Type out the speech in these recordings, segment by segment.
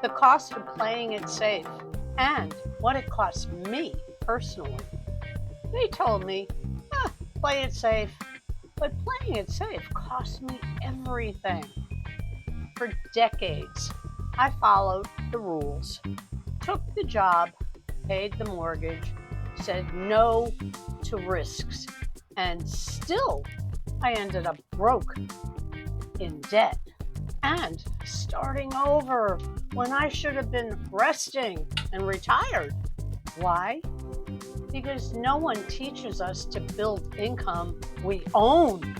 the cost of playing it safe, and what it costs me personally. They told me, play it safe. But playing it safe cost me everything. For decades, I followed the rules, took the job, paid the mortgage, said no to risks, and still I ended up broke, in debt, and starting over when I should have been resting and retired. Why? Because no one teaches us to build income we own.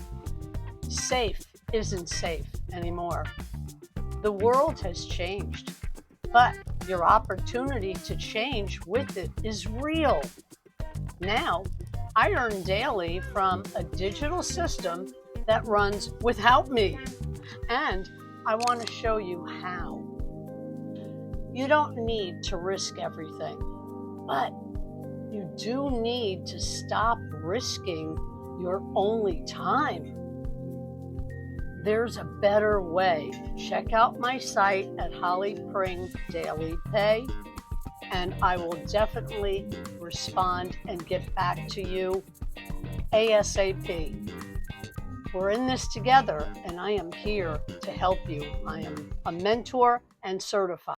Safe isn't safe anymore. The world has changed, but your opportunity to change with it is real. Now, I earn daily from a digital system that runs without me, and I want to show you how. You don't need to risk everything, but you do need to stop risking your only time. There's a better way. Check out my site at Holly Pring Daily Pay, and I will definitely respond and get back to you ASAP. We're in this together, and I am here to help you. I am a mentor and certified.